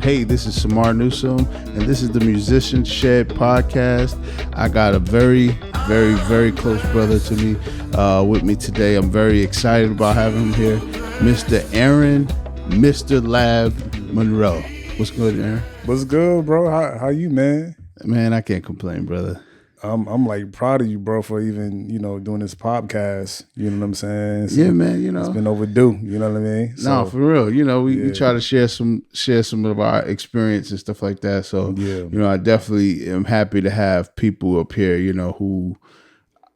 Hey, this is Samar Newsome, and this is the Musician Shed podcast. I got a very, very, very close brother to me with me today. I'm very excited about having him here, Mr. Aaron, Mr. Lab Monroe. What's good, Aaron? What's good, bro? How you, man? Man, I can't complain, brother. I'm like proud of you, bro, for even, doing this podcast. You know what I'm saying? Yeah, man, it's been overdue. You know what I mean? No, for real. We try to share some of our experience and stuff like that. So, I definitely am happy to have people up here, who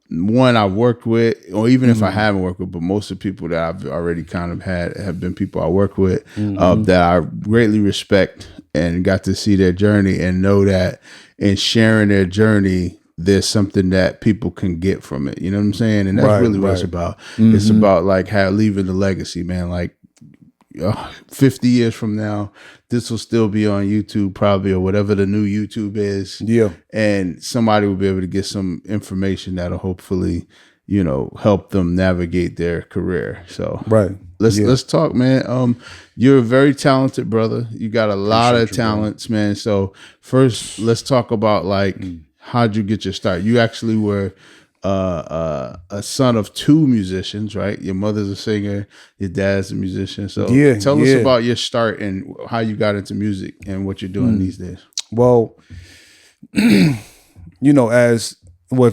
one I've worked with, or even if I haven't worked with, but most of the people that I've already kind of had have been people I work with that I greatly respect and got to see their journey and know that in sharing their journey, there's something that people can get from it. You know what I'm saying? And that's really what it's about. It's about like leaving the legacy, man. Like 50 years from now, this will still be on YouTube probably, or whatever the new YouTube is. Yeah. And somebody will be able to get some information that'll hopefully, help them navigate their career. So let's talk, man. You're a very talented brother. You got a lot of talents, man. So first, let's talk about how'd you get your start? You actually were a son of two musicians, right? Your mother's a singer, your dad's a musician. So tell us about your start and how you got into music and what you're doing these days. Well, if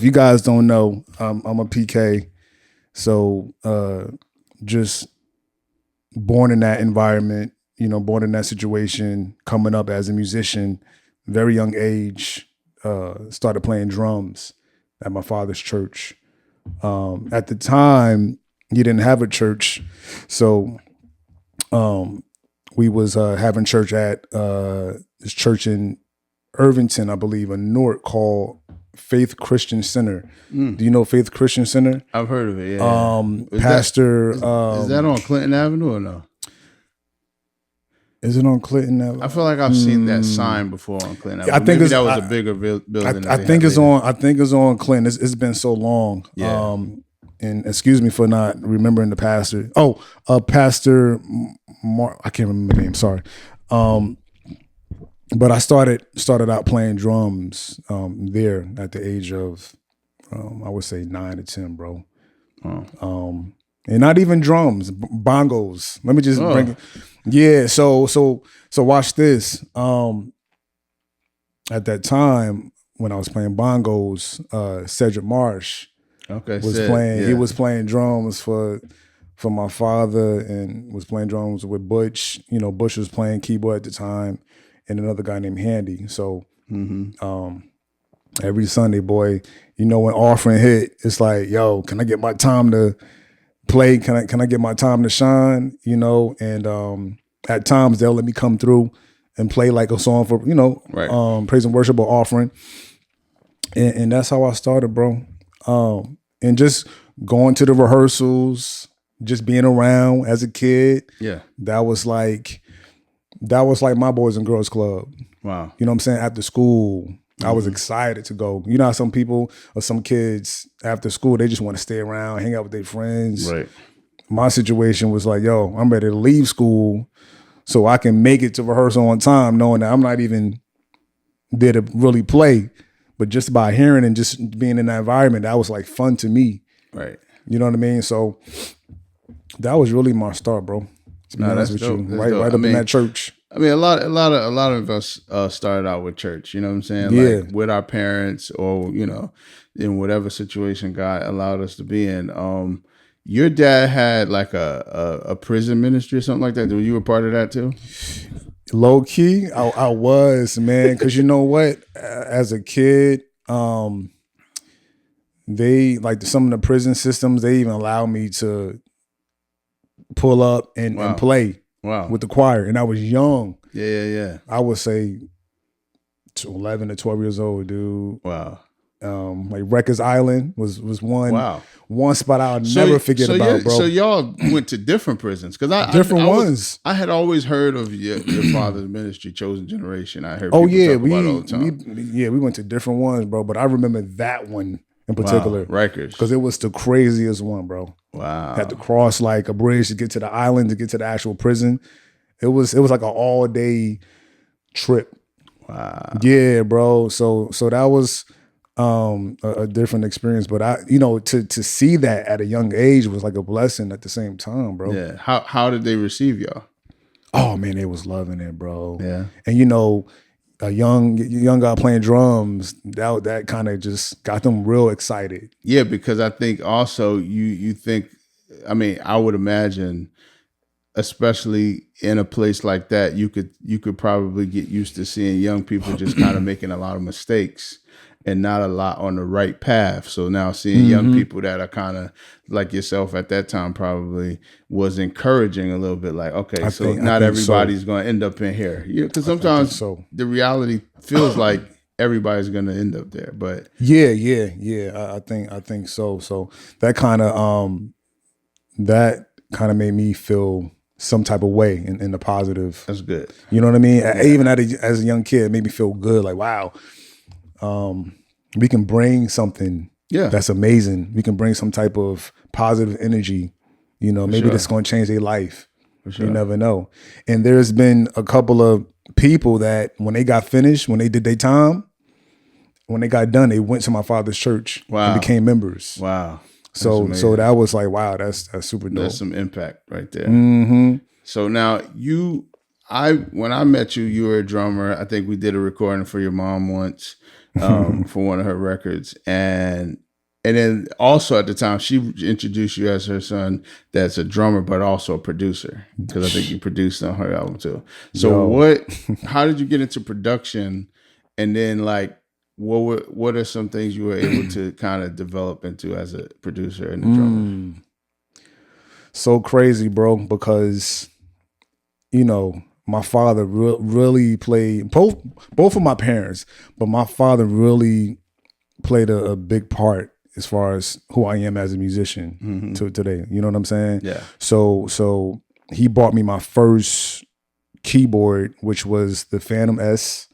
you guys don't know, I'm a PK. So just born in that environment, born in that situation, coming up as a musician, very young age. Started playing drums at my father's church. At the time, he didn't have a church, so we was having church at this church in Irvington, I believe, in Newark, called Faith Christian Center. Do you know Faith Christian Center? I've heard of it. Yeah. Is that on Clinton Avenue or no? Is it on Clinton Avenue? I feel like I've seen that sign before on Clinton Avenue. I think that was a bigger building. I think it's on Clinton. It's been so long. Yeah. And excuse me for not remembering the pastor. Pastor I can't remember the name. Sorry. But I started out playing drums there at the age of I would say 9 to 10, bro. And not even drums, bongos. Let me just bring it. Yeah, so watch this. At that time when I was playing bongos, Cedric Marsh was playing. Yeah. He was playing drums for my father and was playing drums with Butch. Butch was playing keyboard at the time, and another guy named Handy. So every Sunday, boy, when offering hit, it's like, yo, can I get my time to play? Can I get my time to shine? And at times they'll let me come through and play like a song for praise and worship or offering, and that's how I started, bro. And just going to the rehearsals, just being around as a kid. Yeah, that was like my Boys and Girls Club. Wow, you know what I'm saying? After school, I was excited to go. You know how some people or some kids after school, they just want to stay around, hang out with their friends. Right. My situation was like, yo, I'm ready to leave school so I can make it to rehearsal on time, knowing that I'm not even there to really play. But just by hearing and just being in that environment, that was like fun to me. Right. You know what I mean? So that was really my start, bro. To be honest with you. Right up in that church. I mean, a lot of us started out with church. You know what I'm saying? Yeah. Like with our parents, or in whatever situation God allowed us to be in. Your dad had like a prison ministry or something like that. Were you a part of that too? Low key, I was, man. Because you know what? As a kid, they some of the prison systems, they even allowed me to pull up and play. Wow. With the choir, and I was young. Yeah. I would say 11 to 12 years old, dude. Wow. Like Rikers Island was one. Wow. One spot I'll never forget about, bro. So y'all went to different prisons, because I had always heard of your father's ministry, Chosen Generation. I heard people talk about it all the time. We went to different ones, bro. But I remember that one in particular. Rikers. Because it was the craziest one, bro. Wow. Had to cross like a bridge to get to the island, to get to the actual prison. It was like an all day trip. Wow. Yeah, bro. So that was a different experience. But I, to see that at a young age was like a blessing at the same time, bro. Yeah. How did they receive y'all? Oh man, they was loving it, bro. Yeah. And a young guy playing drums, that kind of just got them real excited. Yeah, because I think also you think, I mean, I would imagine, especially in a place like that, you could probably get used to seeing young people just kind of making a lot of mistakes and not a lot on the right path. So now seeing young people that are kind of like yourself at that time probably was encouraging a little bit, like, okay, I think everybody's going to end up in here. Yeah, because sometimes the reality feels like everybody's going to end up there. But yeah. I think so. So that kind of made me feel some type of way in the positive. That's good. You know what I mean? Yeah. Even as a young kid, it made me feel good. Like, wow, we can bring something that's amazing. We can bring some type of positive energy. Maybe that's going to change their life. You never know. And there's been a couple of people that when they got finished, when they did their time, when they got done, they went to my father's church and became members. Wow. So that was like, wow, that's super dope. That's some impact right there. Mm-hmm. So now when I met you, you were a drummer. I think we did a recording for your mom once for one of her records. And then also at the time, she introduced you as her son that's a drummer, but also a producer, because I think you produced on her album too. So how did you get into production? And then like, what are some things you were able to kind of develop into as a producer and a drummer? So crazy, bro, because, my father really played, both of my parents, but my father really played a big part as far as who I am as a musician to today. You know what I'm saying? Yeah. So he bought me my first keyboard, which was the Phantom S,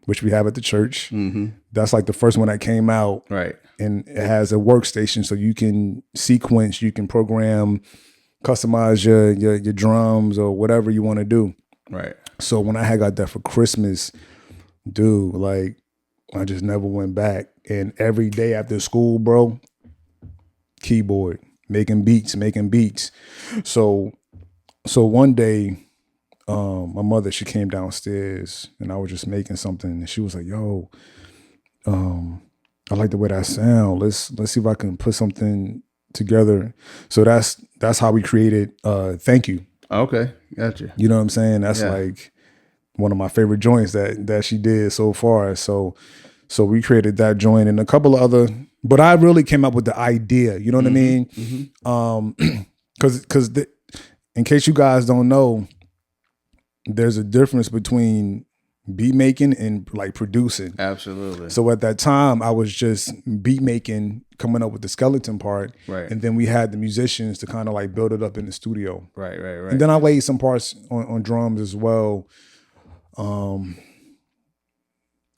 which we have at the church. Mm-hmm. That's like the first one that came out. Right. And it has a workstation so you can sequence, you can program, customize your drums or whatever you want to do. Right. So when I had got that for Christmas, dude, like I just never went back. And every day after school, bro, keyboard, making beats. So one day, my mother, she came downstairs and I was just making something and she was like, yo, I like the way that sound. Let's see if I can put something together. So that's how we created Thank You. Okay, gotcha. You know what I'm saying? That's like one of my favorite joints that she did so far. So we created that joint and a couple of other, but I really came up with the idea. You know what I mean? Mm-hmm. Because in case you guys don't know, there's a difference between beat making and like producing. Absolutely. So at that time, I was just beat making, coming up with the skeleton part. Right. And then we had the musicians to kind of like build it up in the studio. Right. And then I laid some parts on drums as well.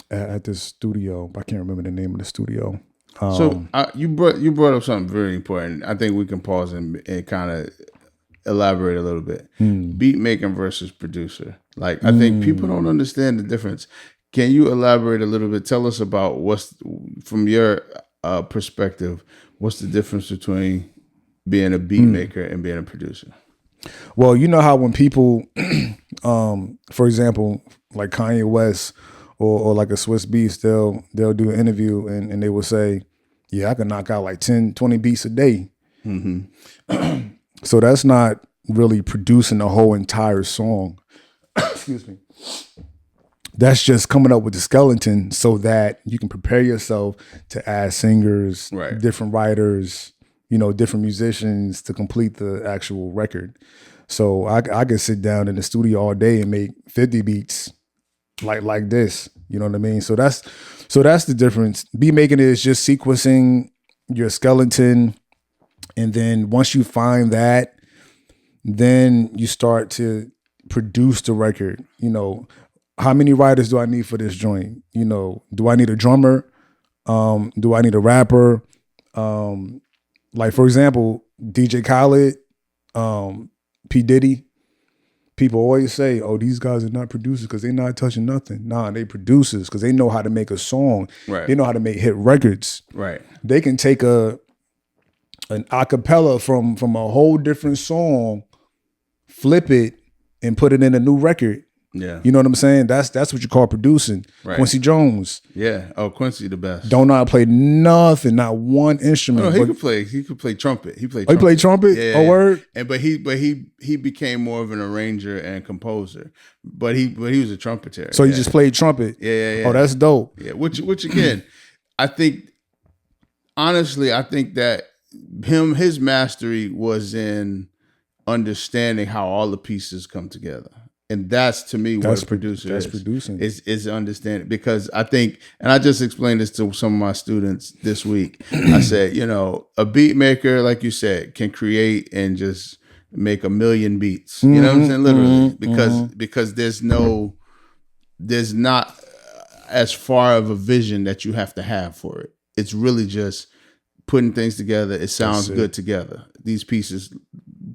At this studio, I can't remember the name of the studio. You brought up something very important. I think we can pause and kind of elaborate a little bit. Beat making versus producer. Like, I think people don't understand the difference. Can you elaborate a little bit? Tell us about from your perspective, what's the difference between being a beat maker and being a producer? Well, you know how when people, for example, like Kanye West or like a Swiss Beats, they'll do an interview and they will say, yeah, I can knock out like 10, 20 beats a day. Mm-hmm. So that's not really producing the whole entire song. Excuse me. That's just coming up with the skeleton so that you can prepare yourself to add singers, different writers, different musicians to complete the actual record. So I could sit down in the studio all day and make 50 beats like this. You know what I mean? So that's the difference. Beat making is just sequencing your skeleton. And then once you find that, then you start to produce the record. How many writers do I need for this joint? Do I need a drummer? Do I need a rapper? Like, for example, DJ Khaled, P. Diddy, people always say, "Oh, these guys are not producers because they're not touching nothing." Nah, they producers because they know how to make a song. Right. They know how to make hit records. Right. They can take an acapella from a whole different song, flip it, and put it in a new record. Yeah. You know what I'm saying? That's what you call producing. Right. Quincy Jones. Yeah. Oh, Quincy the best. Don't know how to play nothing, not one instrument. No, he could play trumpet. He played trumpet. He played trumpet? Yeah. Oh, word? But he became more of an arranger and composer. But he was a trumpeter. So he just played trumpet. Yeah. Oh, that's dope. Yeah. Which again, I think that his mastery was in understanding how all the pieces come together. And that's, to me, what a producer is. That's producing. Is understanding. Because I think, and I just explained this to some of my students this week. I said, a beat maker, like you said, can create and just make 1 million beats. You know what I'm saying? Literally. Because there's not as far of a vision that you have to have for it. It's really just putting things together. It sounds good together. These pieces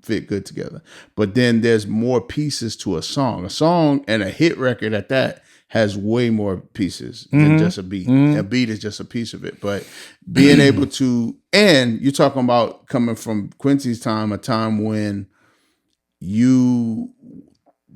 fit good together. But then there's more pieces to a song. A song and a hit record at that has way more pieces than just a beat. A beat is just a piece of it. But being able to, and you're talking about coming from Quincy's time, a time when your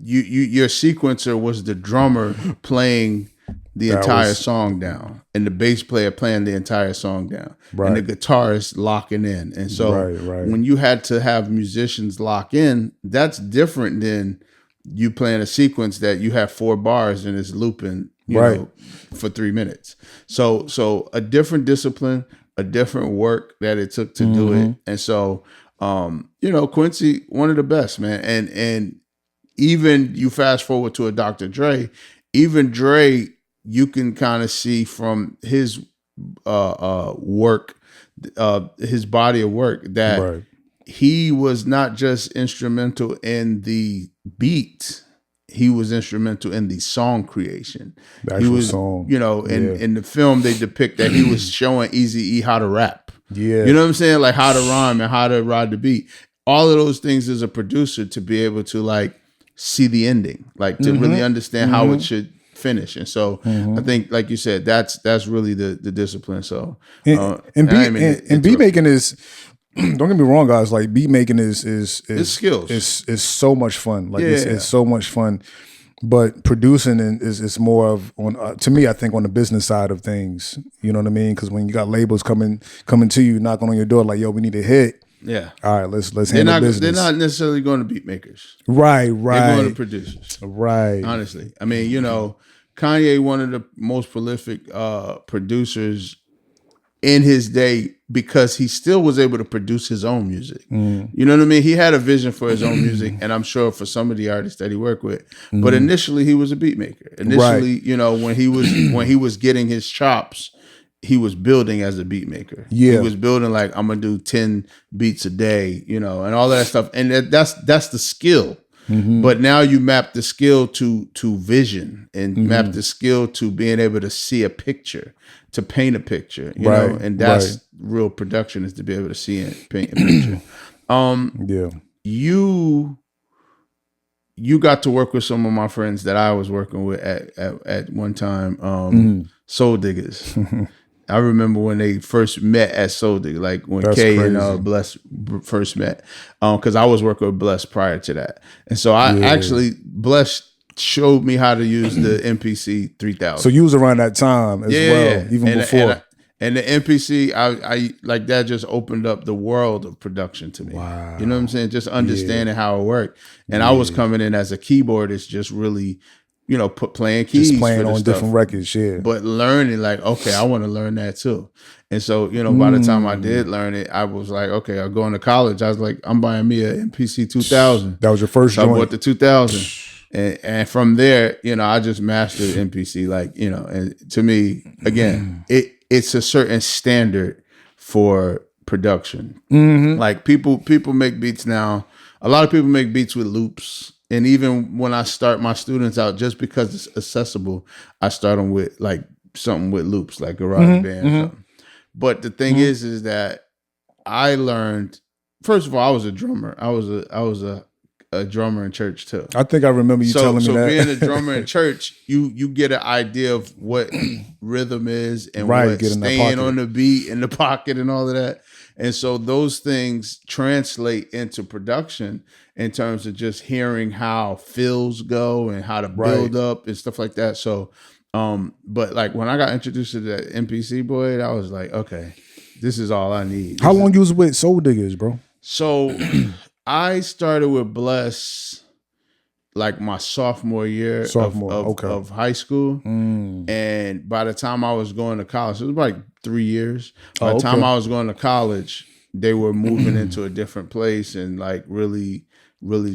sequencer was the drummer playing the entire song down, and the bass player playing the entire song down, and the guitarist locking in. And so when you had to have musicians lock in, that's different than you playing a sequence that you have 4 bars and it's looping, you know, for 3 minutes. So a different discipline, a different work that it took to do it. And so, Quincy, one of the best, man. And even you fast forward to a Dr. Dre, even Dre, you can kind of see from his work, his body of work, that he was not just instrumental in the beat. He was instrumental in the song creation. He was, in the film they depict that he was showing Eazy-E how to rap. Yeah. You know what I'm saying? Like how to rhyme and how to ride the beat. All of those things as a producer to be able to like see the ending, like to really understand how it should finish. And so I think, like you said, that's really the discipline. So and beat making is, don't get me wrong, guys, like beat making is skills. Is so much fun. Like it's so much fun. But producing is more of on to me, I think, on the business side of things. You know what I mean? Because when you got labels coming to you, knocking on your door, like, yo, we need a hit. Yeah. All right, let's handle business. They're not necessarily going to beat makers. Right. They're going to producers. Right. Honestly. I mean, Kanye, one of the most prolific producers in his day, because he still was able to produce his own music. You know what I mean? He had a vision for his own music, and I'm sure for some of the artists that he worked with. But initially, he was a beat maker. Initially, when he was getting his chops, he was building as a beat maker. Yeah. He was building like, I'm gonna do 10 beats a day, and all that stuff. And that's the skill. But now you map the skill to vision, and map the skill to being able to see a picture, to paint a picture, you know, and that's real production, is to be able to see and paint a picture. You got to work with some of my friends that I was working with at one time, Soul Diggers. I remember when they first met at Soul Digger, like when Kay and Bless first met, because I was working with Bless prior to that. And so actually, Bless showed me how to use the MPC 3000. So you was around that time as well, even before. And the MPC, I like that just opened up the world of production to me. Wow. You know what I'm saying? Just understanding how it worked. And I was coming in as a keyboardist, just really, playing keys, just playing on different records, but learning, like, okay, I want to learn that too. And so, by the time I did learn it, I was like, okay, I'm going to college. I was like, I'm buying me a MPC 2000. That was your first joint. I bought the 2000, and from there, I just mastered MPC, and to me, again, it's a certain standard for production. Like people make beats now. A lot of people make beats with loops. And even when I start my students out, just because it's accessible, I start them with like something with loops, like garage band or something. But the thing is that I learned, first of all, I was a drummer. I was a a drummer in church too. I think I remember you telling me that. So being a drummer in church, you get an idea of what rhythm is and what staying on the beat in the pocket and all of that. And so those things translate into production in terms of just hearing how fills go and how to build up and stuff like that. So, but like when I got introduced to the MPC boy, I was like, okay, this is all I need. How long you was with Soul Diggers, bro? So I started with Bless like my sophomore year of high school. And by the time I was going to college, it was like 3 years. By the time I was going to college, they were moving into a different place and like really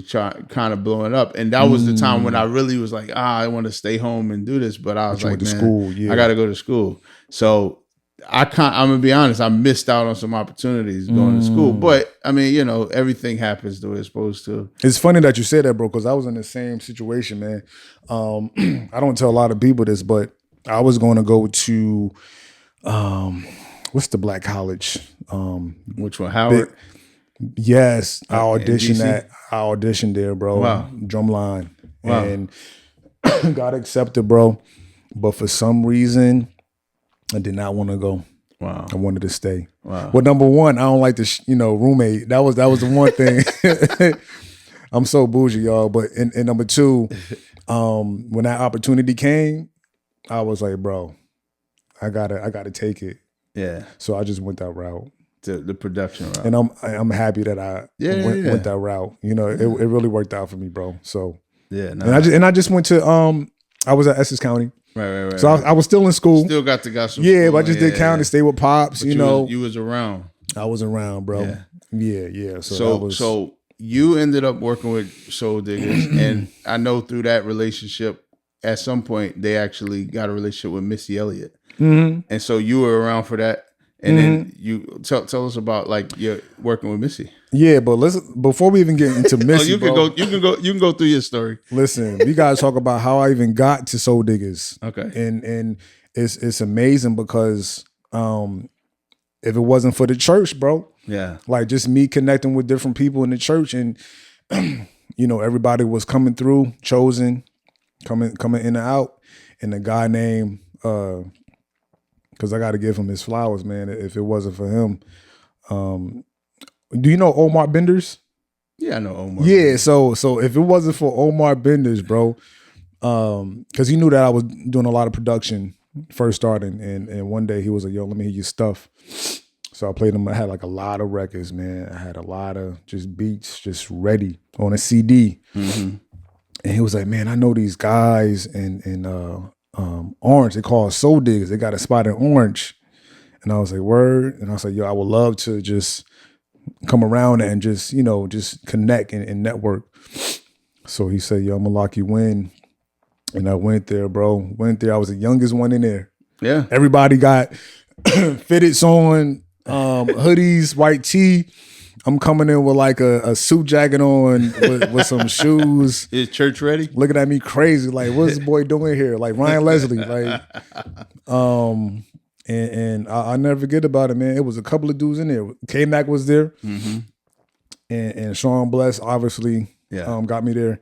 kind of blowing up. And that was the time when I really was like, I want to stay home and do this. But I was like, man, I got to go to school. So I'm gonna be honest, I missed out on some opportunities going to school. But I mean, you know, everything happens the way it's supposed to. It's funny that you said that, bro, because I was in the same situation, man. I don't tell a lot of people this, but I was going to go to what's the black college? Which one? Howard? Yes. I auditioned there, bro. Wow. Drumline. Wow. And got accepted, bro. But for some reason, I did not want to go. Wow. I wanted to stay. Wow. Well, number one, I don't like the roommate. That was the one thing. I'm so bougie, y'all. But and number two, when that opportunity came, I was like, bro, I gotta take it. Yeah. So I just went that route. The production route. And I'm happy that I went that route. You know, it really worked out for me, bro. So yeah. No, and I just went to I was at Essex County. Right. So I was still in school. Still got to some Yeah, school. but I just did county, stay with pops. But you was around. I was around, bro. Yeah. So you ended up working with Soul Diggers, and I know through that relationship, at some point they actually got a relationship with Missy Elliott, and so you were around for that. And then you tell us about like your working with Missy. Yeah, but listen, before we even get into Missy, you can go through your story. Listen, we gotta talk about how I even got to Soul Diggers. Okay. And it's amazing because if it wasn't for the church, bro, like just me connecting with different people in the church, and you know, everybody was coming through, chosen, coming in and out, and a guy named because I got to give him his flowers, man. If it wasn't for him, do you know Omar Benders? Yeah, I know Omar. Yeah, so if it wasn't for Omar Benders, bro, because he knew that I was doing a lot of production first starting, and one day he was like, "Yo, let me hear your stuff." So I played him. I had like a lot of records, man. I had a lot of just beats just ready on a CD, and he was like, "Man, I know these guys in Orange. They call it Soul Diggers. They got a spot in Orange." And I was like, "Word." And I was like, "Yo, I would love to just come around and just, you know, just connect and network." So he said, "Yo, I'm gonna lock you in." And I went there, bro. Went there. I was the youngest one in there. Yeah. Everybody got fitteds on, hoodies, white tee. I'm coming in with like a suit jacket on with some shoes. Is church ready? Looking at me crazy, like, what's this boy doing here? Like Ryan Leslie, like, and I'll never forget about it, man. It was a couple of dudes in there. K-Mac was there, and Sean Bless obviously got me there,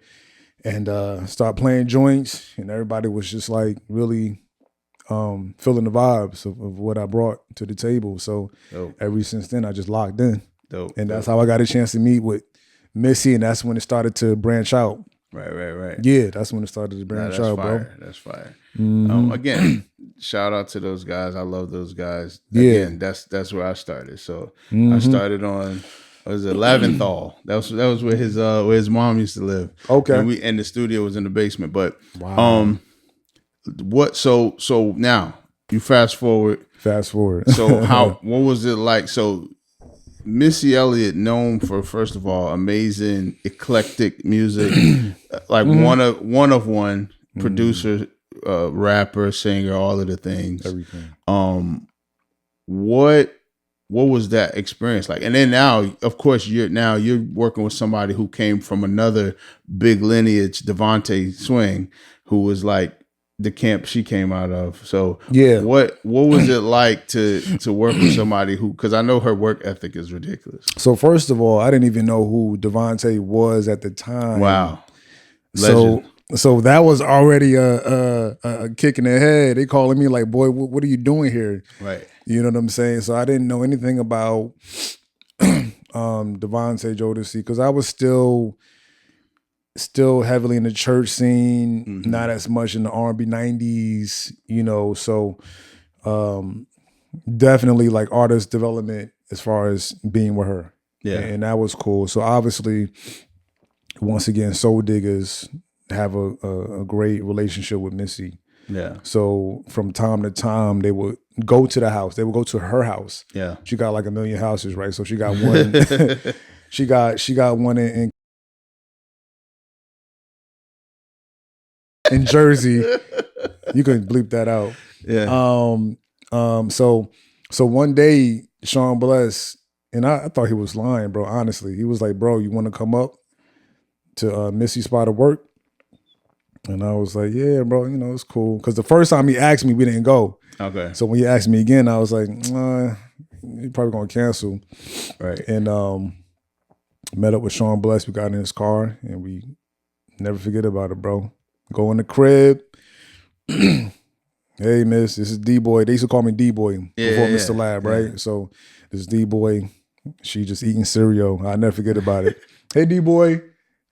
and started playing joints, and everybody was just like really feeling the vibes of what I brought to the table. So ever since then, I just locked in. And that's how I got a chance to meet with Missy, and that's when it started to branch out. Right. Yeah, that's when it started to branch out, bro. That's fire. Again, shout out to those guys. I love those guys. Again, that's where I started. So I started on was it Laventhal. That was where his mom used to live. Okay. And the studio was in the basement. But so now you fast forward. So what was it like? So Missy Elliott, known for, first of all, amazing eclectic music, like one of one producer, rapper, singer, all of the things. Everything. What was that experience like? And then now, of course, you're working with somebody who came from another big lineage, Devontae Swing, who was like the camp she came out of. So yeah. what was it like to work with somebody who, because I know her work ethic is ridiculous. So first of all, I didn't even know who Devontae was at the time. Wow. Legend. So that was already a kick in the head. They calling me like, boy, what are you doing here? Right. You know what I'm saying? So I didn't know anything about Devontae Jodeci because I was still heavily in the church scene, not as much in the R&B 90s, you know. So definitely like artist development as far as being with her. Yeah. And that was cool. So obviously, once again, Soul Diggers have a great relationship with Missy. Yeah. So from time to time, they would go to the house. They would go to her house. Yeah. She got like 1 million houses, right? So she got one. she got one in Jersey. You can bleep that out. Yeah. So one day, Sean Bless, and I thought he was lying, bro. Honestly, he was like, "Bro, you want to come up to Missy's spot of work?" And I was like, "Yeah, bro. You know, it's cool." Because the first time he asked me, we didn't go. Okay. So when he asked me again, I was like, "He's probably gonna cancel." Right. And met up with Sean Bless. We got in his car, and we never forget about it, bro. Go in the crib. Hey, miss, this is D-Boy. They used to call me D-Boy before Mr. Lab, right? Yeah. So this D-Boy, she just eating cereal. I'll never forget about it. Hey, D-Boy.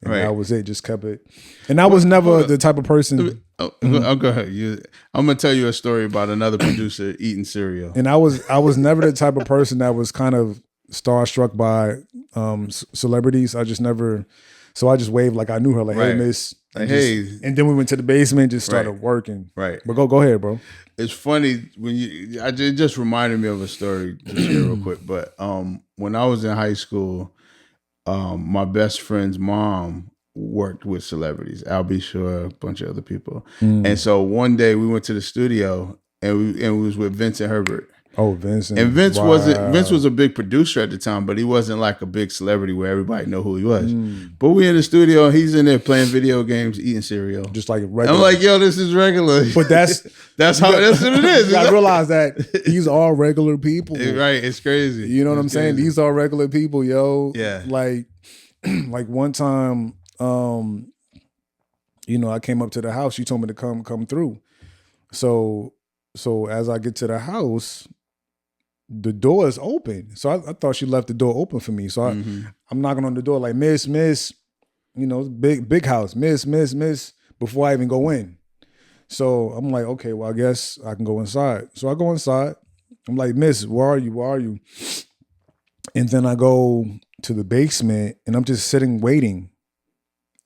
And that was it. Just kept it. And I was never the type of person. Go ahead. I'm going to tell you a story about another producer eating cereal. And I was never the type of person that was kind of starstruck by celebrities. I just never, so I just waved like I knew her, like, hey, miss. Like, hey. And then we went to the basement, just started working. Right. But go ahead, bro. It's funny when it just reminded me of a story to share real quick. But when I was in high school, my best friend's mom worked with celebrities, Al B. Shore, a bunch of other people. And so one day we went to the studio and we was with Vincent Herbert. Oh, Vincent. And Vince was a big producer at the time, but he wasn't like a big celebrity where everybody know who he was. But we in the studio and he's in there playing video games, eating cereal. Just like regular. I'm like, yo, this is regular. But that's what it is. You gotta realize that these are regular people. Right. It's crazy. You know what I'm saying? These are regular people, yo. Yeah. Like one time, you know, I came up to the house. She told me to come through. So as I get to the house, the door is open. So I thought she left the door open for me. So I'm knocking on the door like, miss, you know, big house, miss, before I even go in. So I'm like, okay, well, I guess I can go inside. So I go inside. I'm like, miss, where are you? And then I go to the basement and I'm just sitting waiting.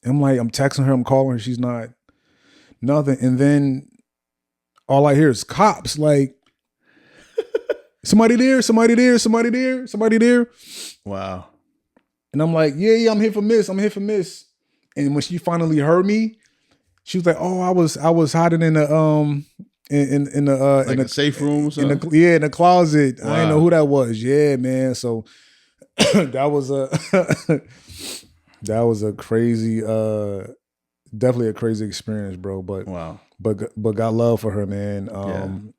I'm like, I'm texting her, I'm calling her. She's not, nothing. And then all I hear is cops like, somebody there. Wow. And I'm like, yeah, I'm here for Miss. And when she finally heard me, she was like, oh, I was hiding in the in the safe room or something? in the closet. Wow. I didn't know who that was. Yeah, man. So that was a crazy, definitely a crazy experience, bro. But wow. But got love for her, man.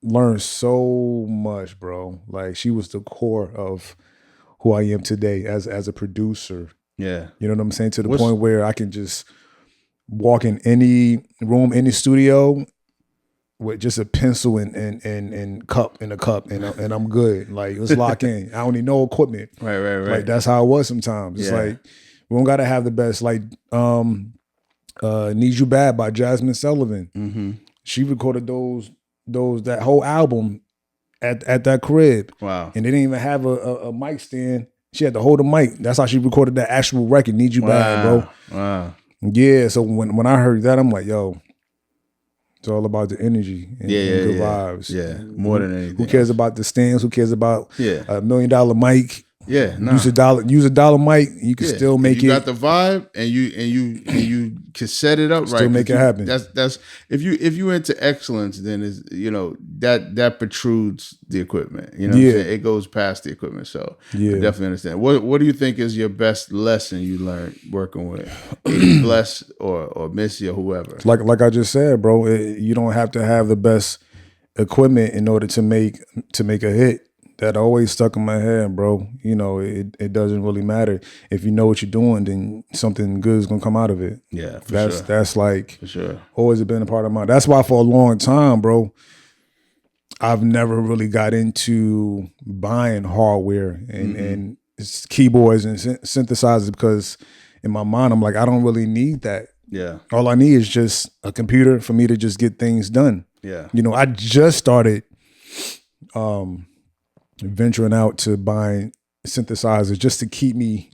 Learned so much, bro. Like she was the core of who I am today as a producer. Yeah. You know what I'm saying? To the point where I can just walk in any room, any studio with just a pencil and cup and and I'm good. Like let's lock in. I don't need no equipment. Right. Like that's how it was sometimes. It's like we don't gotta have the best. Like Need You Bad by Jasmine Sullivan. She recorded that whole album at that crib. Wow. And they didn't even have a mic stand. She had to hold the mic. That's how she recorded that actual record, Need You Bad, bro. Wow. Yeah, so when I heard that, I'm like, yo, it's all about the energy and good vibes. Yeah, more than anything. Who cares about the stands? Who cares about $1 million mic? Yeah, nah. Use a dollar mic, you can still make you it. got the vibe, and you can set it up right. Still make it happen. That's if you into excellence, then is that protrudes the equipment. You know what I'm saying? It goes past the equipment. So I definitely understand. What do you think is your best lesson you learned working with Bless or Missy or whoever? Like I just said, bro, you don't have to have the best equipment in order to make a hit. That always stuck in my head, bro. You know, it doesn't really matter. If you know what you're doing, then something good is gonna come out of it. Yeah, that's like for sure. Always been a part of mine. That's why for a long time, bro, I've never really got into buying hardware and keyboards and synthesizers, because in my mind I'm like, I don't really need that. Yeah. All I need is just a computer for me to just get things done. Yeah. You know, I just started venturing out to buying synthesizers just to keep me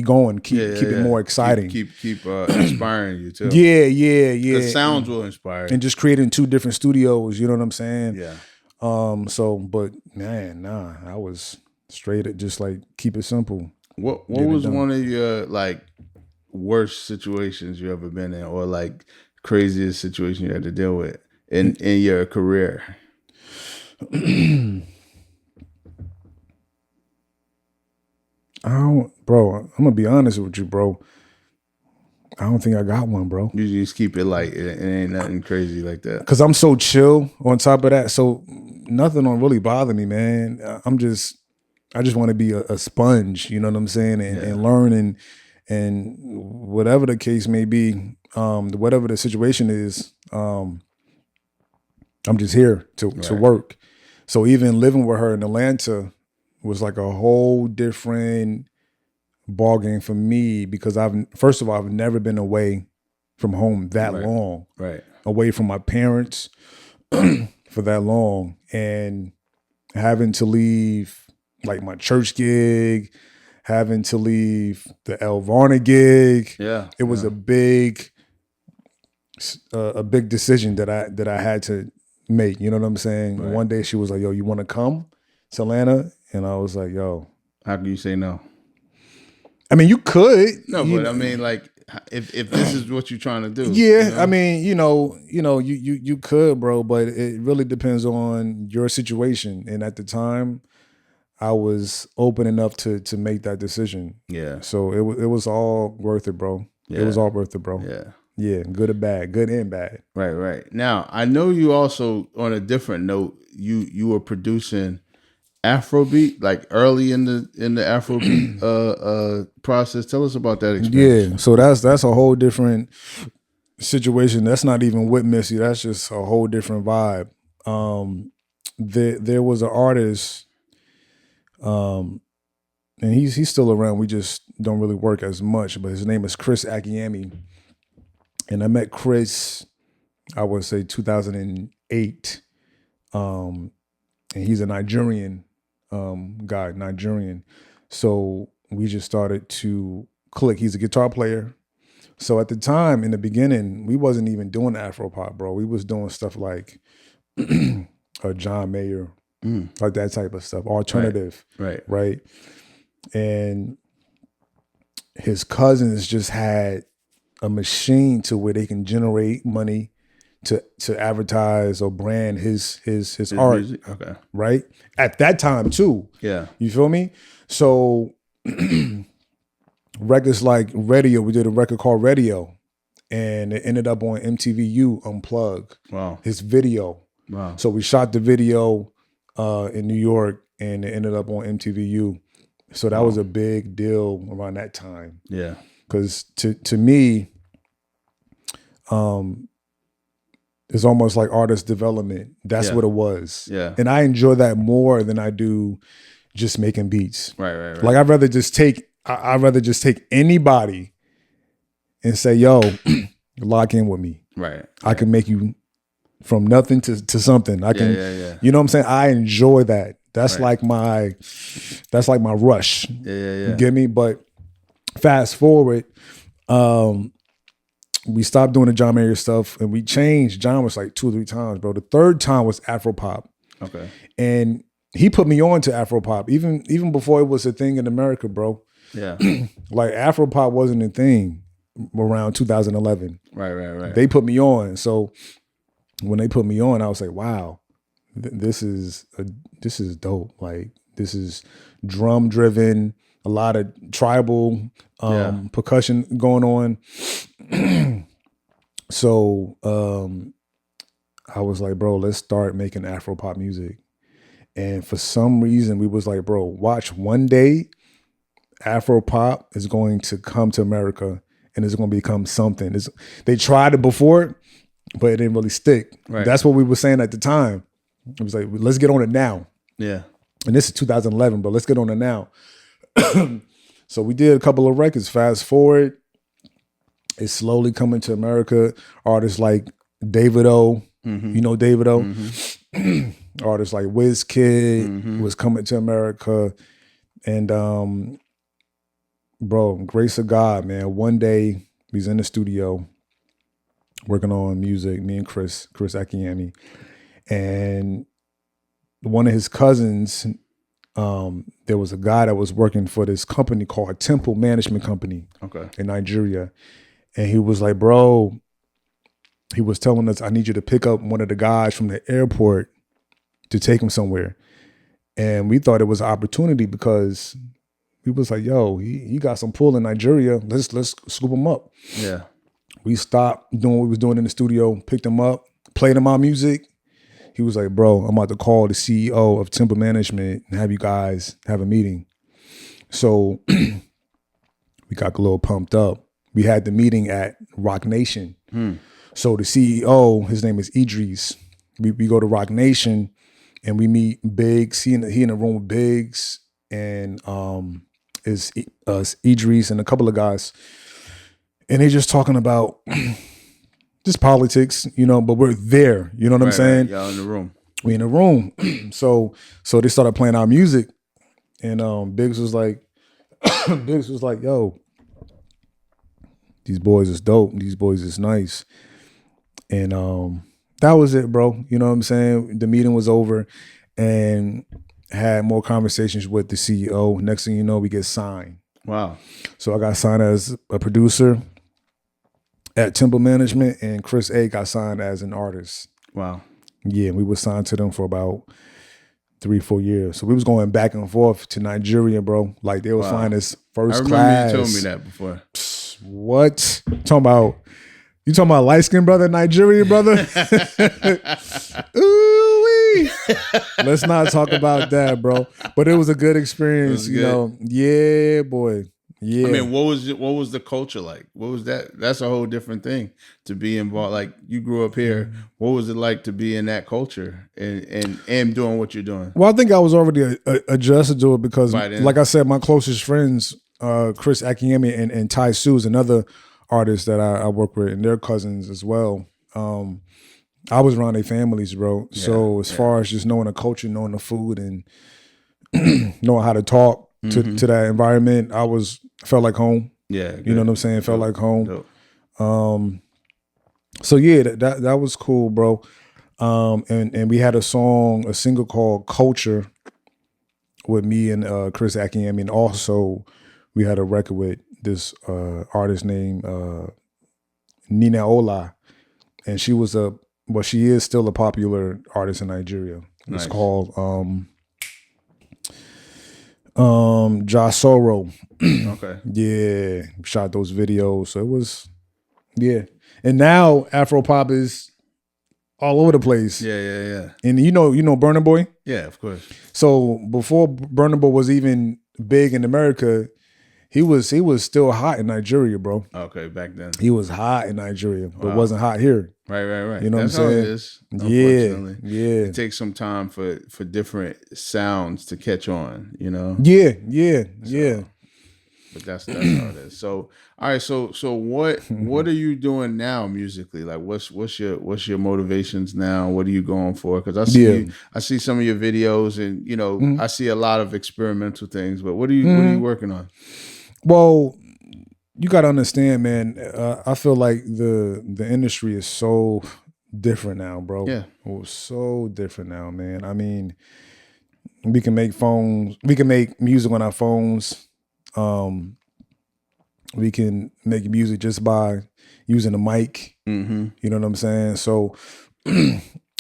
going, keep it more exciting. Keep inspiring you too. Yeah. Because sounds will inspire. And just creating 2 different studios, you know what I'm saying? Yeah. But man, I was straight at just like keep it simple. What was one of your like worst situations you ever been in, or like craziest situation you had to deal with in your career? Bro, I'm gonna be honest with you, bro. I don't think I got one, bro. You just keep it light. It ain't nothing crazy like that. Cause I'm so chill on top of that, so nothing don't really bother me, man. I just want to be a sponge, you know what I'm saying, and learn and whatever the case may be, whatever the situation is, I'm just here to work. So even living with her in Atlanta was like a whole different ballgame for me, because I've never been away from home that long, away from my parents for that long, and having to leave like my church gig, having to leave the El Varna gig. Yeah, it was a big decision that I had to make. You know what I'm saying? Right. One day she was like, "Yo, you want to come to Atlanta?" And I was like, "Yo, how can you say no?" I mean, you could. No, but I mean, like, if this is what you're trying to do. Yeah, you know? I mean, you could, bro, but it really depends on your situation. And at the time, I was open enough to make that decision. Yeah. So it was all worth it, bro. Yeah. It was all worth it, bro. Yeah. Yeah, good or bad, good and bad. Right. Now, I know you also, on a different note, you were producing Afrobeat, like early in the Afrobeat process. Tell us about that experience. Yeah, so that's a whole different situation. That's not even with Missy. That's just a whole different vibe. There was an artist, and he's still around. We just don't really work as much. But his name is Chris Akiemi, and I met Chris, I would say 2008, and he's a Nigerian guy, Nigerian. So we just started to click. He's a guitar player. So at the time, in the beginning, we wasn't even doing Afropop, bro. We was doing stuff like John Mayer, like that type of stuff, alternative, right. And his cousins just had a machine to where they can generate money to advertise or brand his art. Music? Okay. Right? At that time too. Yeah. You feel me? So records like Radio, we did a record called Radio, and it ended up on MTVU Unplugged. Wow. His video. Wow. So we shot the video in New York, and it ended up on MTVU. So that was a big deal around that time. Yeah. Because to me, it's almost like artist development. That's what it was. Yeah. And I enjoy that more than I do just making beats. Right. Like I'd rather just take anybody and say, yo, lock in with me. Right. I can make you from nothing to something. I can, you know what I'm saying? I enjoy that. That's like my rush. Yeah. You get me? But fast forward, we stopped doing the John Mayer stuff and we changed genres like 2 or 3 times, bro. The third time was Afropop. Okay. And he put me on to Afropop, even before it was a thing in America, bro. Yeah. Like Afropop wasn't a thing around 2011. Right. They put me on. So when they put me on, I was like, wow, this is dope. Like this is drum driven, a lot of tribal percussion going on. So I was like, bro, let's start making Afropop music. And for some reason, we was like, bro, watch, one day Afropop is going to come to America and it's going to become something. They tried it before, but it didn't really stick. Right. That's what we were saying at the time. It was like, let's get on it now. Yeah. And this is 2011, but let's get on it now. So we did a couple of records. Fast forward, it's slowly coming to America. Artists like Davido, you know Davido? Artists like Wizkid was coming to America. And bro, grace of God, man. One day we was in the studio working on music, me and Chris Akiemi. And one of his cousins, there was a guy that was working for this company called Temple Management Company in Nigeria. And he was like, bro, he was telling us, I need you to pick up one of the guys from the airport to take him somewhere. And we thought it was an opportunity because we was like, yo, he got some pull in Nigeria. Let's scoop him up. Yeah. We stopped doing what we was doing in the studio, picked him up, played him our music. He was like, bro, I'm about to call the CEO of Temple Management and have you guys have a meeting. So we got a little pumped up. We had the meeting at Rock Nation. So the CEO, his name is Idris. We go to Rock Nation and we meet Biggs. He in the room with Biggs and is Idris and a couple of guys. And they just talking about just politics, you know, but we're there. You know what I'm saying? Right. Y'all in the room. We in the room. So they started playing our music. And Biggs was like, yo, these boys is dope. These boys is nice. And that was it, bro. You know what I'm saying? The meeting was over and had more conversations with the CEO. Next thing you know, we get signed. Wow. So I got signed as a producer at Temple Management, and Chris A got signed as an artist. Wow. Yeah, we were signed to them for about 3-4 years. So we was going back and forth to Nigeria, bro. Like they was flying this first class. I remember you told me that before. What? You talking about light-skinned brother in Nigeria, brother? Ooh-wee. Let's not talk about that, bro. But it was a good experience, you know. Yeah, boy. Yeah. I mean, what was the culture like? What was that? That's a whole different thing to be involved. Like you grew up here. What was it like to be in that culture and doing what you're doing? Well, I think I was already adjusted to it because, like I said, my closest friends, Chris Akiemi and Ty Sue's another artist that I work with, and their cousins as well. I was around their families, bro. Yeah, so as far as just knowing the culture, knowing the food, and knowing how to talk to that environment, felt like home. Yeah, good. You know what I'm saying? Felt like home. So yeah, that was cool, bro. And we had a single called Culture with me and Chris Akiemi, and also we had a record with this artist named Nina Ola, and she is still a popular artist in Nigeria. Nice. It's called Jasoro. Okay. Yeah, shot those videos. So it was, yeah. And now Afropop is all over the place. Yeah. And you know Burna Boy? Yeah, of course. So before Burna Boy was even big in America, he was still hot in Nigeria, bro. Okay, back then. He was hot in Nigeria, but wasn't hot here. Right. You know That's what I'm saying? How it is, unfortunately. Yeah. It takes some time for different sounds to catch on, you know? Yeah. But that's how it is. So all right, so what are you doing now musically? Like what's your motivations now? What are you going for? Because I see some of your videos, and you know, I see a lot of experimental things, but what are you working on? Well, you got to understand, man. I feel like the industry is so different now, bro. Yeah, so different now, man. I mean, We can make phones. We can make music on our phones. We can make music just by using a mic. Mm-hmm. You know what I'm saying? So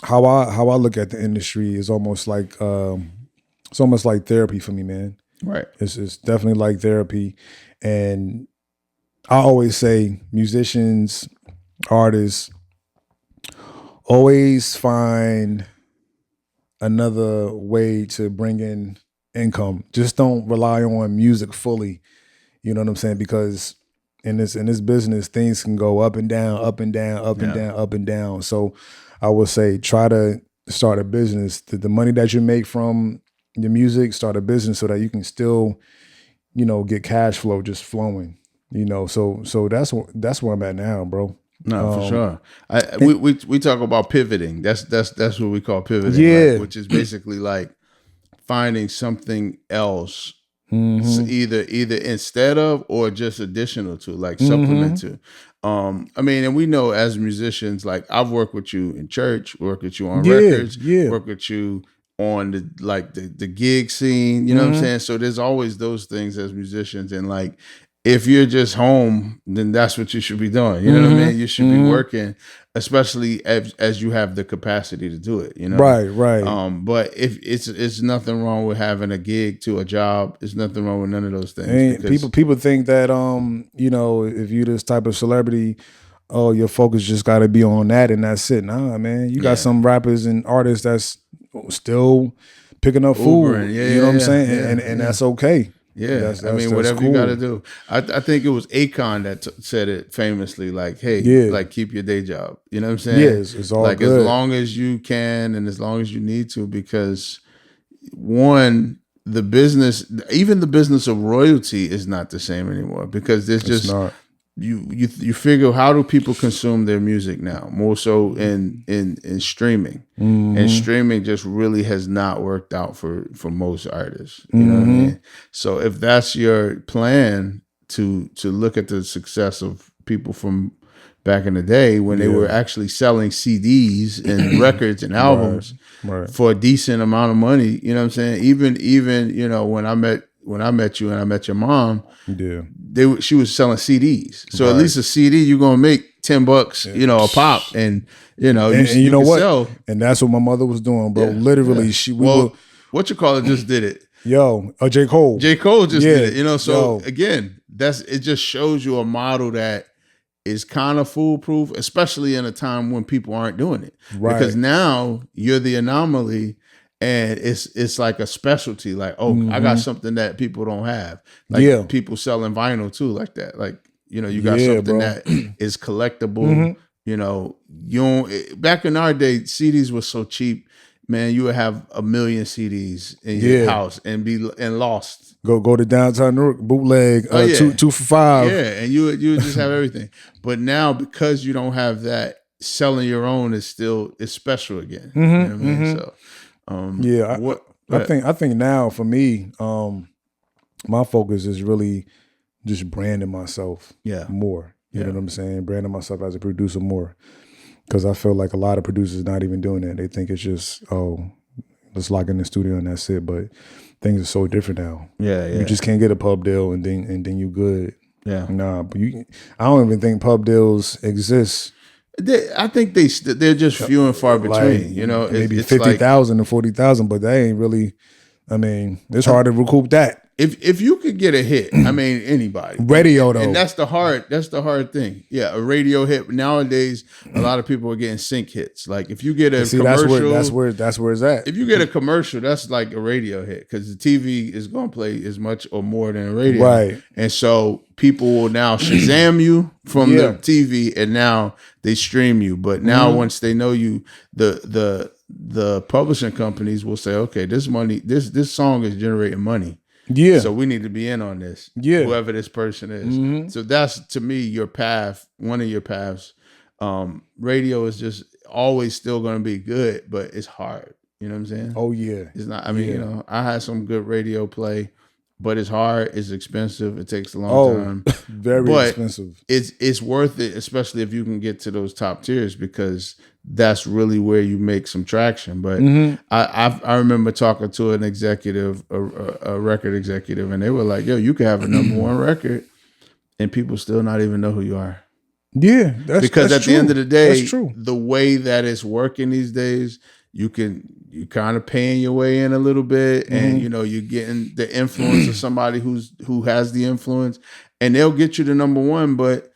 how I look at the industry is almost like it's almost like therapy for me, man. Right. It's definitely like therapy. And I always say musicians, artists, always find another way to bring in income. Just don't rely on music fully. You know what I'm saying? Because in this business, things can go up and down, up and down, up and down, up and down. So I would say try to start a business. The money that you make from your music, start a business so that you can still, you know, get cash flow just flowing. You know, so that's where I'm at now, bro. No, for sure. We talk about pivoting. That's what we call pivoting. Yeah. Like, which is basically like finding something else, either instead of or just additional to, like supplement to. I mean, and we know as musicians, like I've worked with you in church, worked with you on records, worked with you on the gig scene. You know what I'm saying? So there's always those things as musicians, and like, if you're just home, then that's what you should be doing. You know what I mean? You should be working, especially as you have the capacity to do it. You know, right. But if it's nothing wrong with having a gig to a job. There's nothing wrong with none of those things. People think that you know, if you this type of celebrity, oh, your focus just got to be on that and that's it. Nah, man, you got some rappers and artists that's still picking up food. You know what I'm saying? And that's okay. Yeah, that's I mean, whatever cool. You got to do. I think it was Akon that said it famously, like, hey, like, keep your day job. You know what I'm saying? Yeah, it's all like, good. As long as you can and as long as you need to, because one, even the business of royalty is not the same anymore, because there's just you figure, how do people consume their music now? More so in streaming, and streaming just really has not worked out for most artists. You know what I mean? So if that's your plan to look at the success of people from back in the day when they were actually selling CDs and records and albums for a decent amount of money, you know what I'm saying? Even you know, when I met you and I met your mom, she was selling CDs. So at least a CD, you're gonna make $10, you know, a pop, and you know, and you know what? Sell. And that's what my mother was doing, bro. Literally, what you call it just did it. J. Cole. J. Cole just did it. You know, so again, it just shows you a model that is kind of foolproof, especially in a time when people aren't doing it. Right. Because now you're the anomaly. And it's like a specialty, like, I got something that people don't have. Like people selling vinyl too, like that. Like, you know, you got something that is collectible. You know, back in our day, CDs were so cheap, man. You would have 1 million CDs in your house and be lost. Go to downtown Newark, bootleg, 2 for $5. Yeah, and you would just have everything. But now, because you don't have that, selling your own is special again. You know what I mean? So. I think now for me, my focus is really just branding myself more. You know what I'm saying? Branding myself as a producer more. Because I feel like a lot of producers not even doing that. They think it's just, let's lock in the studio and that's it. But things are so different now. You just can't get a pub deal and then you good. Nah, but I don't even think pub deals exist. I think they're just few and far between. Like, you know, maybe 50,000 or 40,000, but they ain't really. I mean, it's hard to recoup that. If you could get a hit, I mean, anybody. Radio though, and that's the hard thing. Yeah, a radio hit. Nowadays, a lot of people are getting sync hits. Like if you get a commercial, that's where it's at. If you get a commercial, that's like a radio hit, because the TV is going to play as much or more than a radio. Right. And so people will now Shazam you from the TV, and now they stream you. But now once they know you, the publishing companies will say, okay, this song is generating money. Yeah. So we need to be in on this. Yeah. Whoever this person is. So that's, to me, your path, one of your paths. Radio is just always still going to be good, but it's hard. You know what I'm saying? Oh yeah. It's not, I mean, you know, I had some good radio play, but it's hard, it's expensive, it takes a long time. Very expensive. It's worth it, especially if you can get to those top tiers, because that's really where you make some traction. But I remember talking to an executive, a record executive, and they were like, yo, you could have a #1 record and people still not even know who you are. Yeah, because at true. the end of the day, that's true. The way that it's working these days, you kind of paying your way in a little bit, and you're getting the influence of somebody who has the influence, and they'll get you to #1. But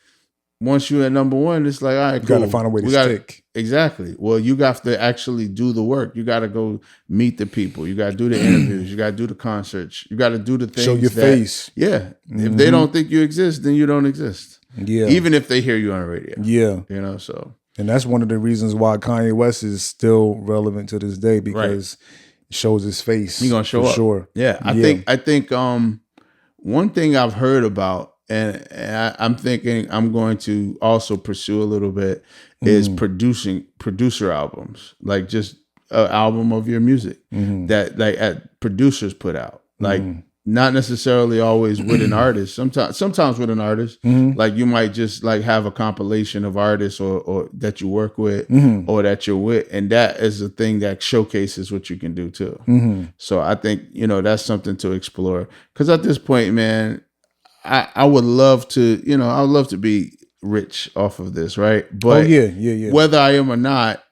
once you're at #1, it's like, all right, cool. You gotta find a way to stick. Exactly. Well, you got to actually do the work. You got to go meet the people. You got to do the interviews. You got to do the concerts. You got to do the things. Show your face. Yeah. If they don't think you exist, then you don't exist. Yeah. Even if they hear you on the radio. Yeah. So. And that's one of the reasons why Kanye West is still relevant to this day, because it shows his face. He's gonna show up. Sure. Yeah. I think one thing I've heard about, and I'm thinking I'm going to also pursue a little bit, is producer albums, like just an album of your music that like producers put out, like not necessarily always with an artist. Sometimes with an artist, like you might just like have a compilation of artists or that you work with or that you're with, and that is a thing that showcases what you can do too. So I think that's something to explore, because at this point, man, I would love to, I would love to be rich off of this, right? But whether I am or not,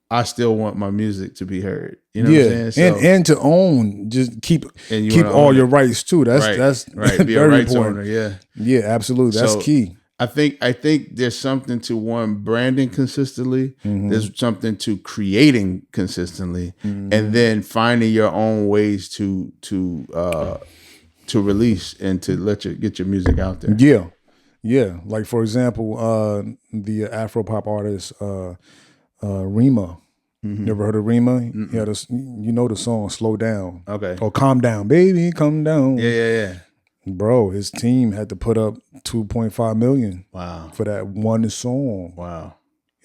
I still want my music to be heard. You know what I'm saying? So, and to own, just keep all your rights too. That's right. Be a rights owner. Yeah. Yeah, absolutely. That's key. I think there's something to one, branding consistently. There's something to creating consistently, and then finding your own ways to release and to get your music out there. Yeah. Like for example, the Afropop artist Rima. Never heard of Rima? Yeah, the song "Slow Down." Okay. Or "Calm Down, Baby, Calm Down." Yeah. Bro, his team had to put up $2.5 million. Wow. For that one song. Wow.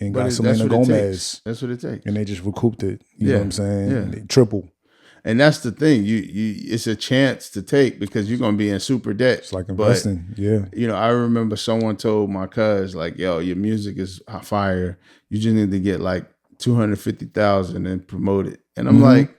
And got Selena Gomez. That's what it takes. And they just recouped it. You know what I'm saying? Yeah. They triple. And that's the thing. It's a chance to take, because you're gonna be in super debt. It's like investing. But, I remember someone told my cuz, like, yo, your music is fire. You just need to get like 250,000 and promote it. And I'm like,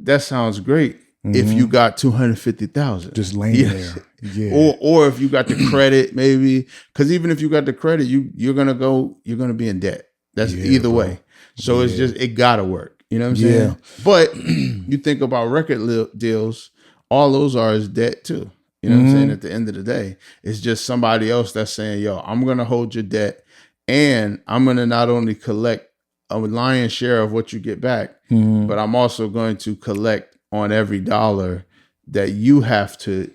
that sounds great if you got 250,000 just laying there. Yeah. Or if you got the credit, maybe, because even if you got the credit, you're gonna be in debt. That's either way. So it's just, it gotta work. You know what I'm saying? But you think about record deals, all those are is debt too. You know what I'm saying? At the end of the day, it's just somebody else that's saying, yo, I'm going to hold your debt, and I'm going to not only collect a lion's share of what you get back, but I'm also going to collect on every dollar that you have to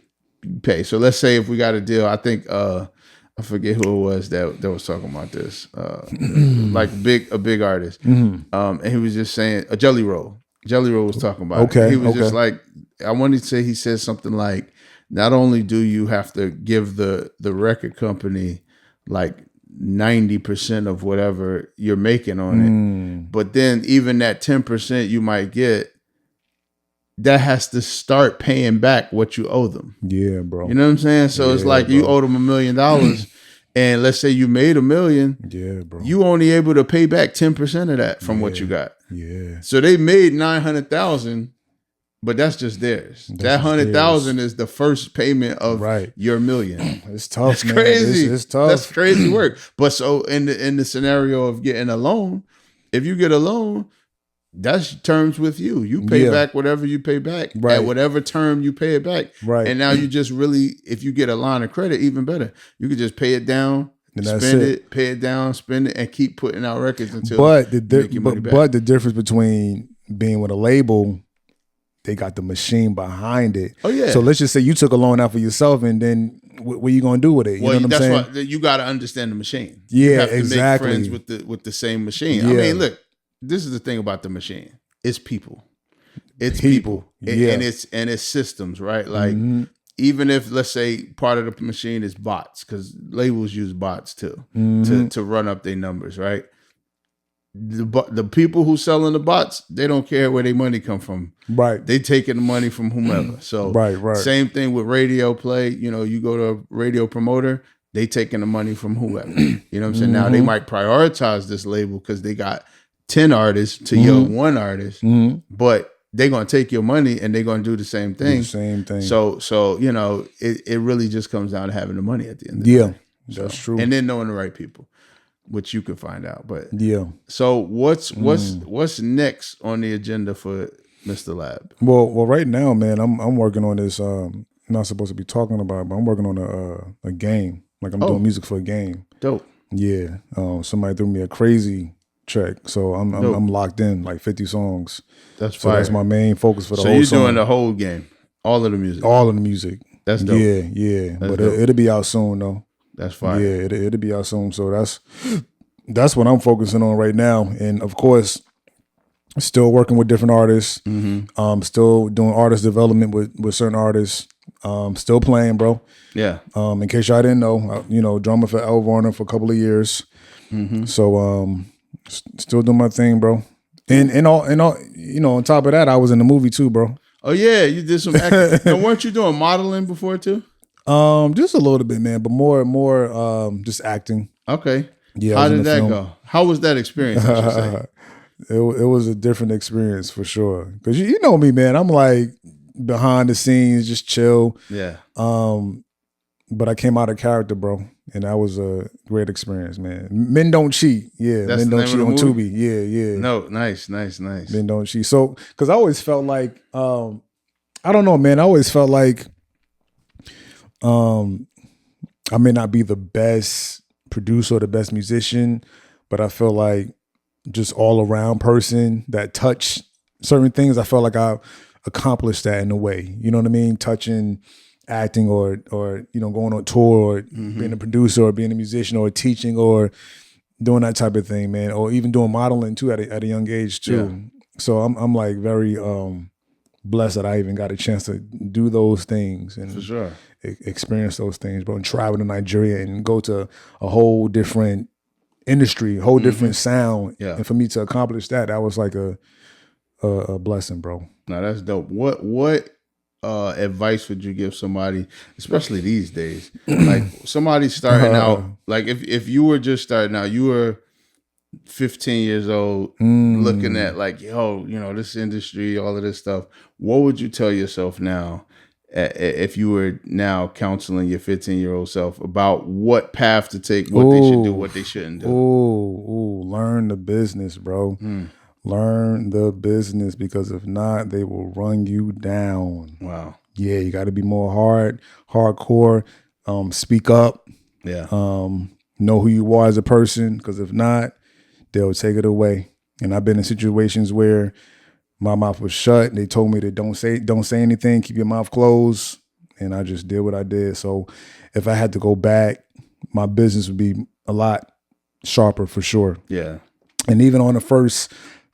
pay. So let's say if we got a deal, I think, I forget who it was that was talking about this, like a big artist. And he was just saying, a Jelly Roll was talking about it. He was just like, I wanted to say, he said something like, not only do you have to give the record company like 90% of whatever you're making on it, but then even that 10% you might get, that has to start paying back what you owe them. Yeah, bro. You know what I'm saying? So it's like, you owe them $1 million, and let's say you made $1 million. Yeah, bro. You only able to pay back 10% of that from what you got. Yeah. So they made 900,000, but that's just theirs. That 100,000 is the first payment of your $1 million. It's tough. That's crazy. It's tough. That's crazy work. But so in the scenario of getting a loan, if you get a loan, that's terms with you. You pay back whatever you pay back at whatever term you pay it back. Right. And now you just really, if you get a line of credit, even better. You could just pay it down, spend it, pay it down, spend it, and keep putting out records until you make your money back. But the difference between being with a label, they got the machine behind it. Oh yeah. So let's just say you took a loan out for yourself, and then what are you gonna do with it? You know what I'm saying? Why you got to understand the machine. Yeah, you have to exactly. make friends with the same machine. I mean, look. This is the thing about the machine. It's people. It's people. And it's systems, right? Like even if, let's say, part of the machine is bots, because labels use bots too to run up their numbers, right? The people who selling the bots, they don't care where their money come from. Right. They taking the money from whomever. So same thing with radio play. You go to a radio promoter, they taking the money from whoever. You know what I'm saying? Now they might prioritize this label because they got 10 artists to your one artist, but they're going to take your money and they're going to do the same thing. So you know, it really just comes down to having the money at the end of the day. That's true. And then knowing the right people, which you can find out. But yeah. So what's next on the agenda for Mr. Lab? Well, right now, man, I'm working on this. I'm not supposed to be talking about it, but I'm working on a game. Like I'm doing music for a game. Dope. Yeah. Somebody threw me a crazy check, so I'm locked in like 50 songs. That's fire. So that's my main focus for the whole. So you're song. doing the whole game, all of the music. All of the music. That's dope. Yeah. But it'll be out soon though. That's fine. Yeah, it'll be out soon. So that's what I'm focusing on right now. And of course, still working with different artists. Still doing artist development with certain artists. Still playing, bro. Yeah. In case y'all didn't know, drummer for L. Varner for a couple of years. So still doing my thing, bro. And all, on top of that, I was in the movie too, bro. Oh yeah, you did some acting. And weren't you doing modeling before too? Just a little bit, man, but more just acting. Okay. Yeah. How did that go? How was that experience? I should say? It was a different experience for sure. Because you know me, man. I'm like behind the scenes, just chill. Yeah. But I came out of character, bro, and that was a great experience, man. Men Don't Cheat, yeah. That's Men Don't Cheat on Tubi, yeah. No, nice. Men Don't Cheat. So, because I always felt like, I don't know, man. I always felt like, I may not be the best producer or the best musician, but I feel like just all around person that touched certain things. I felt like I accomplished that in a way. You know what I mean? Touching acting or going on tour or being a producer or being a musician or teaching or doing that type of thing, man, or even doing modeling too at a young age too. Yeah. So I'm like very blessed that I even got a chance to do those things and for sure experience those things, bro, and travel to Nigeria and go to a whole different industry, whole different sound. Yeah. And for me to accomplish that was like a blessing, bro. No, that's dope. What advice would you give somebody, especially these days, like somebody starting out, like if you were just starting out, you were 15 years old, looking at like, this industry, all of this stuff, what would you tell yourself now if you were now counseling your 15-year-old self about what path to take, what they should do, what they shouldn't do? Learn the business, bro. Learn the business, because if not, they will run you down. Wow. Yeah, you got to be more hardcore. Speak up. Yeah. Know who you are as a person, because if not, they'll take it away. And I've been in situations where my mouth was shut. They told me to don't say anything, keep your mouth closed, and I just did what I did. So if I had to go back, my business would be a lot sharper for sure. Yeah. And even on the first.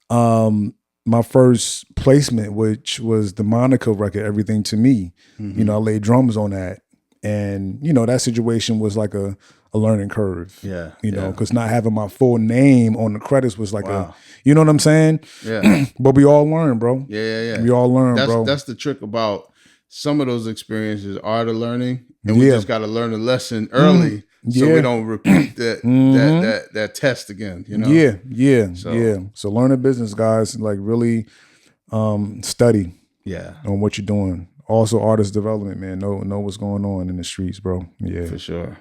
My first placement, which was the Monica record, Everything to Me, I laid drums on that. And, that situation was like a learning curve. Yeah. Because not having my full name on the credits was like you know what I'm saying? Yeah. But we all learn, bro. Yeah. We all learn, bro. That's the trick about some of those experiences are the learning. And we just got to learn the lesson early. So we don't repeat that test again, Yeah. So learn the business, guys. Like really study on what you're doing. Also artist development, man. Know what's going on in the streets, bro. Yeah. For sure.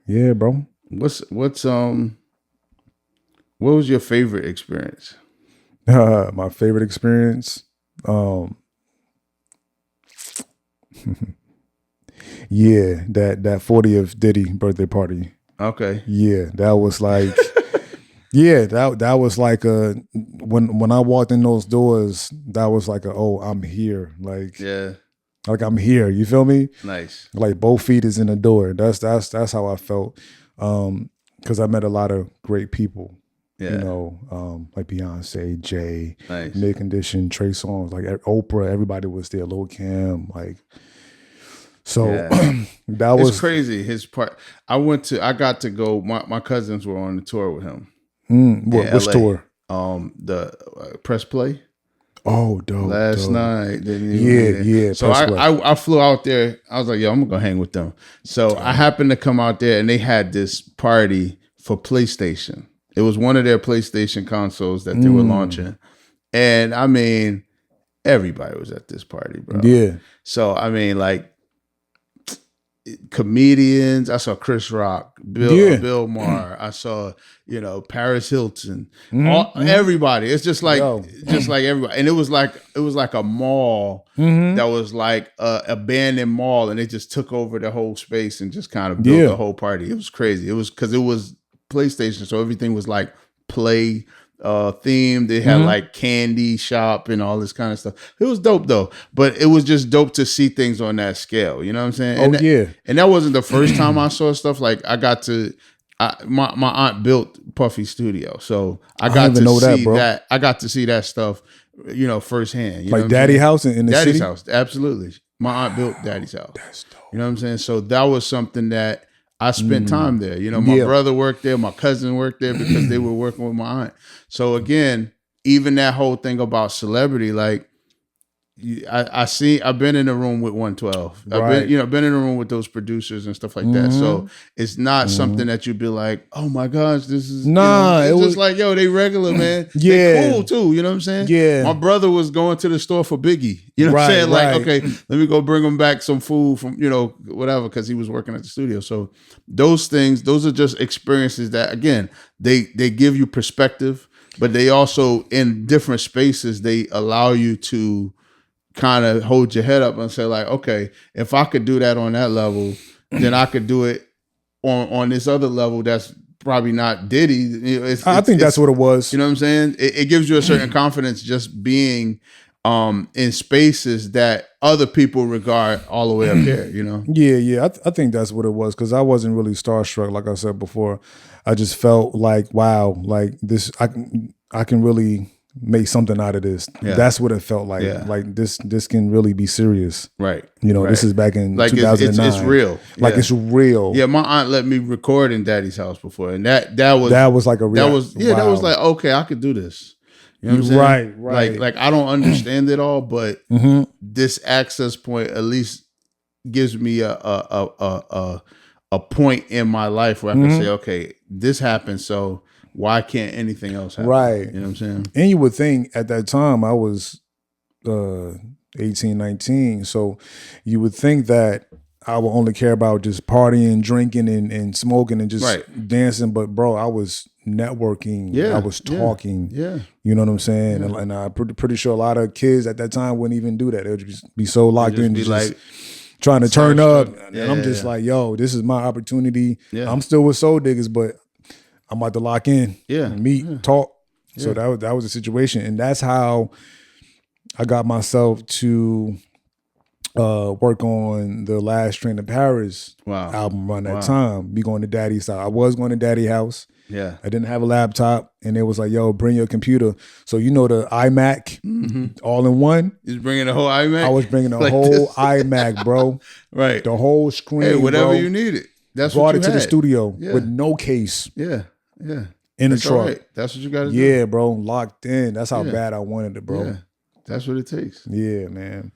Yeah, bro. What was your favorite experience? My favorite experience? Yeah, that 40th Diddy birthday party. Okay. Yeah, that was like, that was like when I walked in those doors, that was like I'm here. Like, like I'm here. You feel me? Nice. Like both feet is in the door. That's how I felt. Because I met a lot of great people. Yeah. Like Beyonce, Jay, nice. Mid Condition, Trey Songz, like Oprah. Everybody was there. Lil Kim, like. So that was crazy. His part. I got to go. My cousins were on the tour with him. Which LA. tour? The Press Play. Oh, dope. Last night. Yeah. So I flew out there. I was like, I'm gonna go hang with them. So I happened to come out there, and they had this party for PlayStation. It was one of their PlayStation consoles that they were launching. And I mean, everybody was at this party, bro. Yeah. So, I mean, like, comedians. I saw Chris Rock, Bill Maher. I saw, Paris Hilton. Everybody. It's just like everybody. And it was like a mall that was like a abandoned mall, and they just took over the whole space and just kind of built the whole party. It was crazy. It was because it was PlayStation, so everything was like play themed. They had like candy shop and all this kind of stuff. It was dope though, but it was just dope to see things on that scale. You know what I'm saying? And that wasn't the first time I saw stuff. Like I got to, my aunt built Puffy Studio, so I got to see that. I got to see that stuff, firsthand. Like Daddy House in the Daddy's city? house, absolutely. My aunt built Daddy's house. That's dope. You know what I'm saying? So that was something that I spent time there. My brother worked there, my cousin worked there because they were working with my aunt. So again, even that whole thing about celebrity, like I've been in a room with 112. I've been in a room with those producers and stuff like that. So it's not something that you'd be like, oh my gosh, this is it's just like, yo, they regular, man. They cool too. You know what I'm saying? Yeah. My brother was going to the store for Biggie. You know what I'm saying? Like, okay, let me go bring him back some food from, whatever, because he was working at the studio. So those things, those are just experiences that, again, they give you perspective, but they also, in different spaces, they allow you to kind of hold your head up and say like, okay, if I could do that on that level, then I could do it on this other level that's probably not Diddy. I think that's what it was. You know what I'm saying? It gives you a certain confidence just being in spaces that other people regard all the way up here, Yeah. I think that's what it was, because I wasn't really starstruck. Like I said before, I just felt like, wow, like this, I can really make something out of this. Yeah. That's what it felt like. Yeah. Like this can really be serious. Right. This is back in 2009. It's real. Like it's real. Yeah, my aunt let me record in Daddy's house before, and that was like a real. That was like, okay, I could do this. You know what I'm saying? Right. Like I don't understand it all, but this access point at least gives me a point in my life where I can say, okay, this happened, so why can't anything else happen? Right. You know what I'm saying? And you would think at that time I was 18, 19. So you would think that I would only care about just partying, drinking, and smoking and just dancing. But bro, I was networking. Yeah. I was talking. Yeah. You know what I'm saying? Yeah. And I'm pretty sure a lot of kids at that time wouldn't even do that. They would just be so locked in. Just like trying to turn up. And I'm just like, yo, this is my opportunity. Yeah. I'm still with Soul Diggers, but I'm about to lock in, meet, talk. So that was the situation. And that's how I got myself to work on the Last Train to Paris album around that time. Me going to Daddy's house. I was going to Daddy's house. Yeah. I didn't have a laptop. And it was like, yo, bring your computer. So the iMac, all in one. You was bringing the whole iMac? I was bringing the whole iMac, bro. Right. The whole screen, hey, whatever you needed. That's brought what you it to the studio with no case. Yeah. Yeah. In the truck. Right. That's what you got to do. Yeah, bro. Locked in. That's how bad I wanted it, bro. Yeah. That's what it takes. Yeah, man.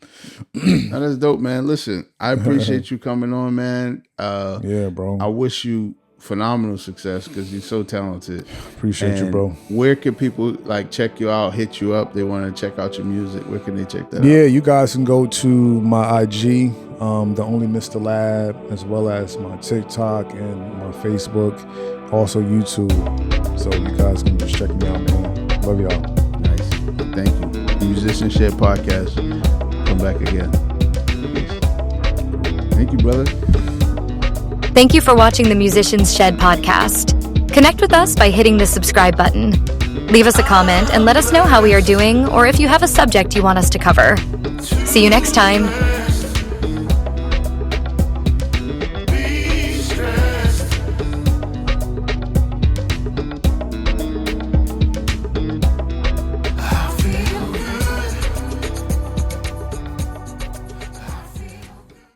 That's dope, man. Listen, I appreciate you coming on, man. Yeah, bro. I wish you phenomenal success because you're so talented. Appreciate you, bro. Where can people check you out, hit you up? They want to check out your music. Where can they check that out? Yeah, you guys can go to my IG, The Only Mr. Lab, as well as my TikTok and my Facebook, also YouTube. So you guys can just check me out, man. Love y'all. Nice. Thank you. Musician Shed Podcast. Come back again. Thank you, brother. Thank you for watching the Musicians Shed Podcast. Connect with us by hitting the subscribe button. Leave us a comment and let us know how we are doing, or if you have a subject you want us to cover. See you next time.